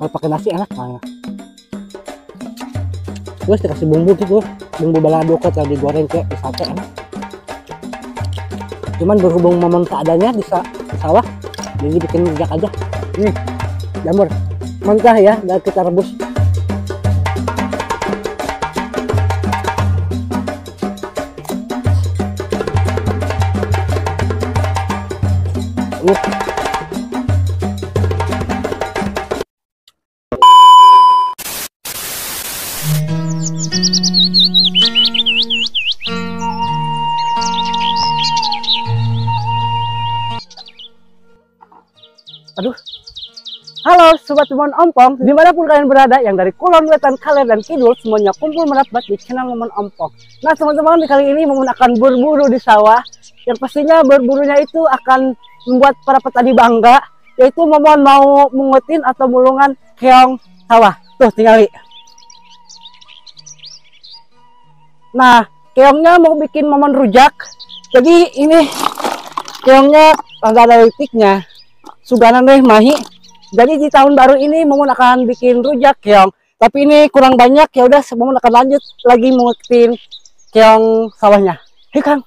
Kalau pakai nasi enak banget. Terus dikasih bumbu gitu, bumbu balado yang digoreng kayak di sate enak. Cuman berhubung momen seadanya di sawah, jadi bikin rujak aja. Ini jamur mentah ya, dan kita rebus. Aduh, halo sobat Momon Ompong, dimanapun kalian berada, yang dari Kulon, Wetan, Kaler, dan Kidul, semuanya kumpul merapat di channel Momon Ompong. Nah teman-teman, kali ini Momon akan berburu di sawah, yang pastinya berburunya itu akan membuat para petani bangga, yaitu Momon mau mengutin atau mulungan keong sawah. Tuh, tinggali. Nah, keongnya mau bikin Momon rujak, jadi ini keongnya agak ada titiknya. Suganan deh mahi. Jadi di tahun baru ini Momon akan bikin rujak keong. Tapi ini kurang banyak, ya udah Momon akan lanjut lagi mengutin keong sawahnya. Hei Kang.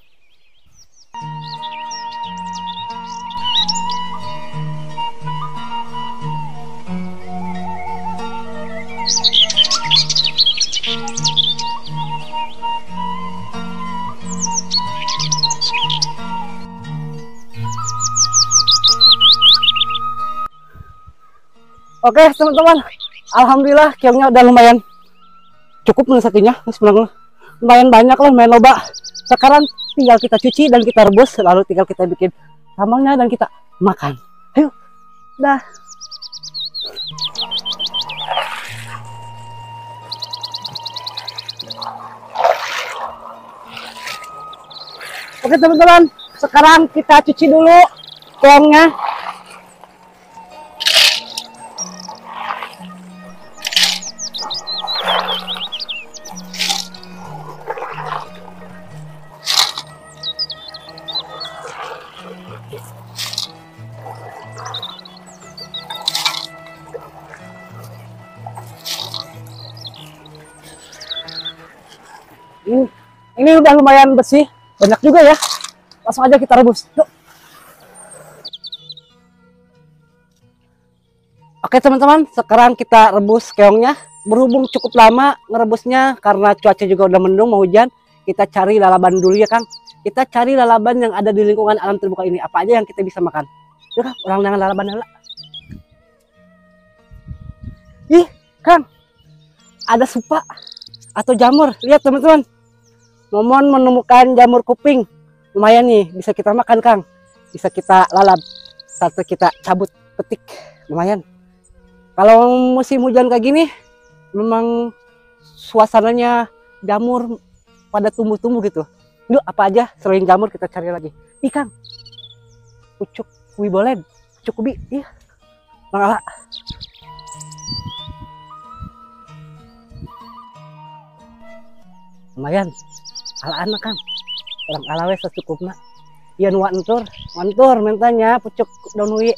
Oke teman-teman, alhamdulillah keongnya udah lumayan cukup nih satunya, lumayan banyak lah, lumayan loba. Sekarang tinggal kita cuci dan kita rebus, lalu tinggal kita bikin sambelnya dan kita makan. Ayo, dah. Oke teman-teman, sekarang kita cuci dulu keongnya. Ini udah lumayan bersih, banyak juga ya. Langsung aja kita rebus. Yuk. Oke teman-teman, sekarang kita rebus keongnya. Berhubung cukup lama ngerebusnya karena cuaca juga udah mendung, mau hujan, kita cari lalaban dulu ya Kang. Kita cari lalaban yang ada di lingkungan alam terbuka ini. Apa aja yang kita bisa makan? Yuk Kang, orang dengan lalaban dulu. Ih Kang, ada supa atau jamur. Lihat teman-teman, Momon menemukan jamur kuping. Lumayan nih, bisa kita makan Kang. Bisa kita lalap saat kita cabut petik. Lumayan. Kalau musim hujan kayak gini, memang suasananya jamur pada tumbuh-tumbuh gitu. Yuk, apa aja selain jamur kita cari lagi. Ih Kang, pucuk wibolen, pucuk ubi. Iya, Mang Ala. Lumayan. Ala anak Kang, orang alawe secukupna. Iya nu wantur mentanya pucuk daun hui.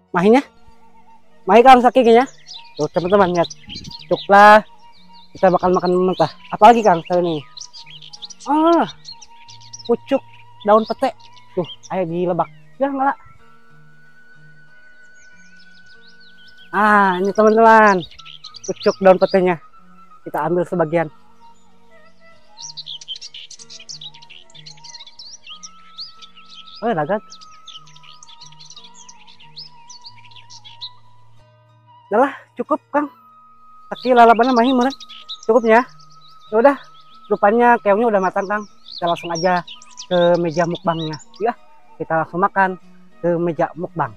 Mahinya, mahi Kang sakitnya. Tuh teman-teman lihat, cuklah kita bakal makan mentah. Apalagi Kang kali ini? Pucuk daun pete. Tuh, ayo dilebak. Ya, malah. Ini teman-teman. Pucuk daun petenya. Kita ambil sebagian. Oh, dagat. Udah lah, cukup Kang. Taki lalabannya mahi meren. Cukupnya. Ya udah, rupanya keongnya udah matang Kang. Kita langsung aja ke meja mukbangnya ya, kita langsung makan ke meja mukbang.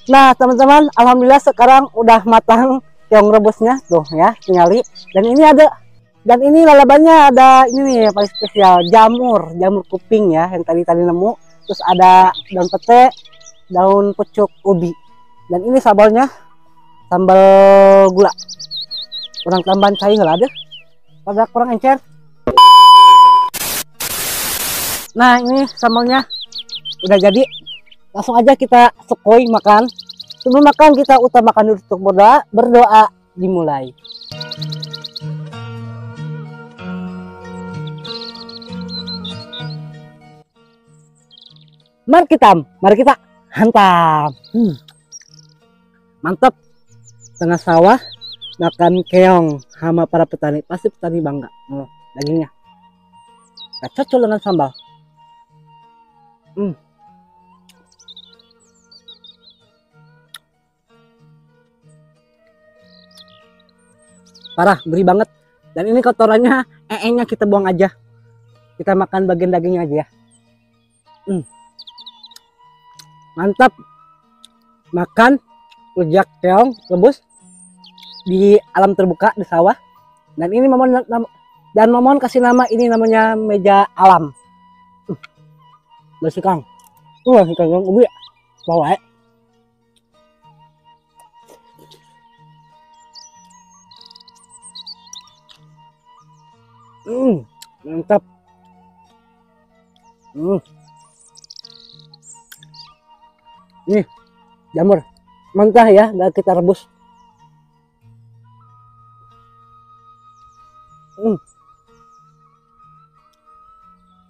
Nah teman-teman, alhamdulillah sekarang udah matang keong rebusnya tuh ya, tinggali. Dan ini lalabannya ada ini nih yang paling spesial, jamur kuping ya, yang tadi nemu. Terus ada daun pete, daun pucuk ubi. Dan ini sambalnya sambal gula. Kurang tambahan cair lah deh. Pada kurang encer. Nah ini sambalnya udah jadi. Langsung aja kita sekoi makan. Sebelum makan kita utamakan dulu untuk berdoa dimulai. Mari kita hantam. Mantap. Tengah sawah makan keong sama para petani, pasti petani bangga. Dagingnya gak cocok dengan sambal. Parah, gurih banget. Dan ini kotorannya, nya kita buang aja. Kita makan bagian dagingnya aja ya. Mantap. Makan rujak keong rebus di alam terbuka di sawah. Dan ini Momon kasih nama ini namanya meja alam. Bersih Kang. Si Kang ubi bawa ya. Mantap. Nih jamur mentah ya, nggak kita rebus.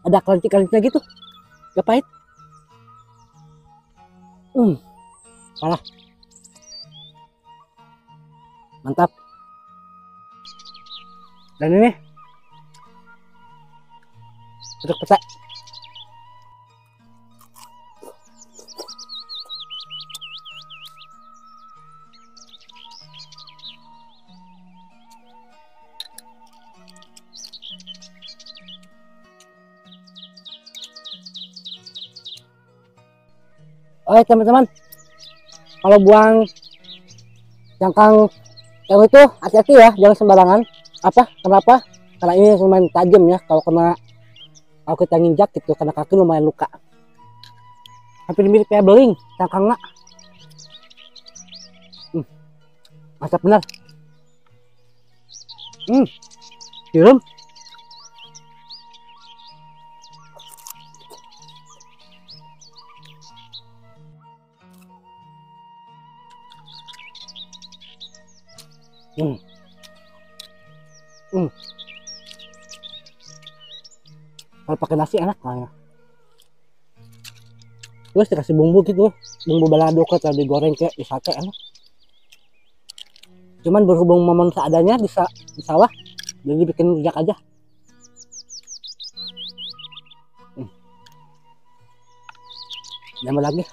Ada kelenci-kelenci gitu, gak pahit. Parah. Mantap. Dan ini untuk pecah. Oke teman-teman, kalau buang cangkang yang itu hati-hati ya, jangan sembarangan. Kenapa? Karena ini lumayan tajam ya. Kalau kita nginjak gitu, kena kaki lumayan luka. Hampir mirip kayak beling cangkangnya. Mantap benar. Sirum. Kalau pakai nasi enak kayaknya. Terus dikasih bumbu gitu, bumbu balado atau digoreng kayak di sate enak. Cuman berhubung Momon seadanya di sawah, jadi bikin rujak aja. Nambah lagi.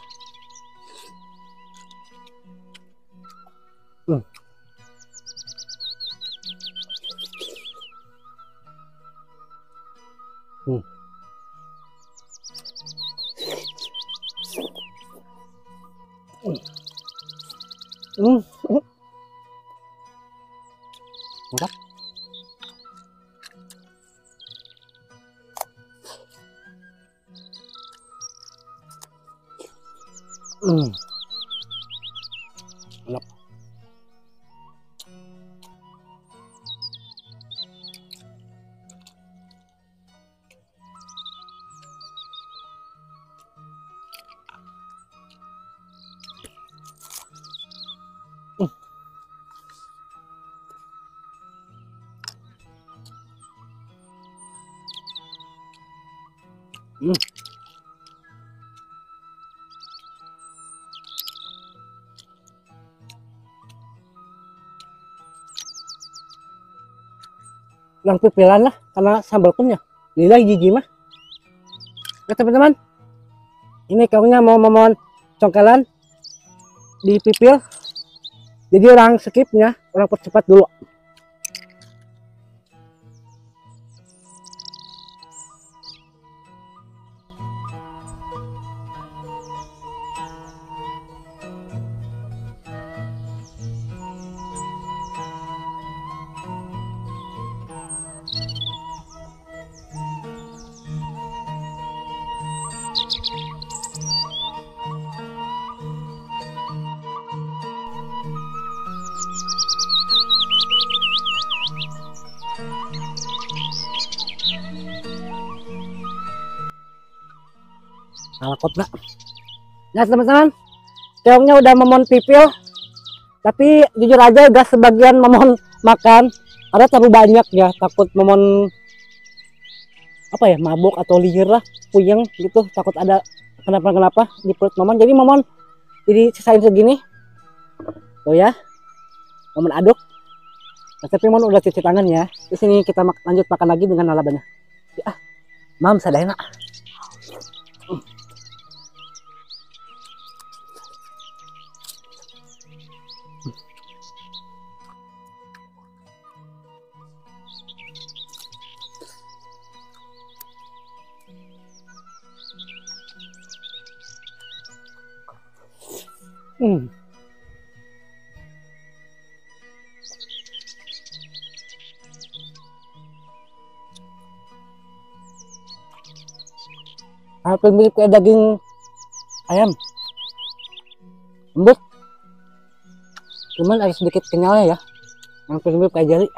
Mantap. Mantap. Yang pipilan lah karena sambal punya nilai gigi mah. Oke teman-teman, ini kamunya mau Momon congkelan di pipil, jadi orang skipnya, orang percepat dulu. Salah kopra. Nah teman-teman, keongnya udah memon pipil, tapi jujur aja gak sebagian memon makan karena terlalu banyak ya, takut memon apa ya, mabuk atau liar lah, puyeng gitu, takut ada kenapa-kenapa di perut momon. Jadi momon jadi sisain segini tuh ya, momon aduk. Nah, tapi momon udah cuci tangan ya. Di sini kita lanjut makan lagi dengan lalabannya ya. Mam sadayana. Hampir mirip kayak daging ayam, lembut, cuman ada sedikit kenyalnya ya, hampir mirip kayak jeli.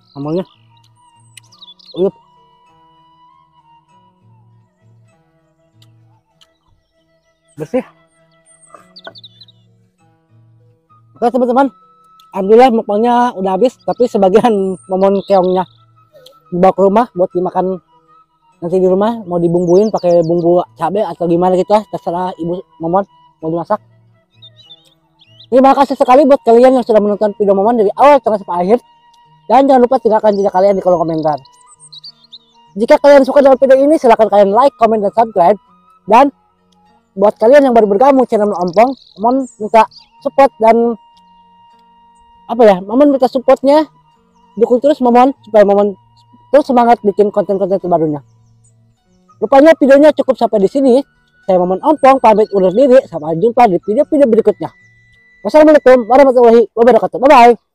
Sambalnya uyup, bersih. Oke teman-teman, alhamdulillah mukbangnya udah habis, tapi sebagian momon keongnya dibawa ke rumah buat dimakan nanti di rumah, mau dibumbuin pakai bumbu cabai atau gimana gitu lah, terserah ibu momon mau dimasak. Terima kasih sekali buat kalian yang sudah menonton video momon dari awal tengah sampai akhir, dan jangan lupa tinggalkan jejak kalian di kolom komentar. Jika kalian suka dengan video ini, silahkan kalian like, comment, dan subscribe. Dan buat kalian yang baru bergabung channel Ompong, momon minta support dan apa ya, momon minta supportnya, dukung terus momon supaya momon terus semangat bikin konten-konten terbarunya. Rupanya videonya cukup sampai di sini. Saya Momon Ompong pamit undur diri. Sampai jumpa di video-video berikutnya. Wassalamualaikum warahmatullahi wabarakatuh. Bye bye.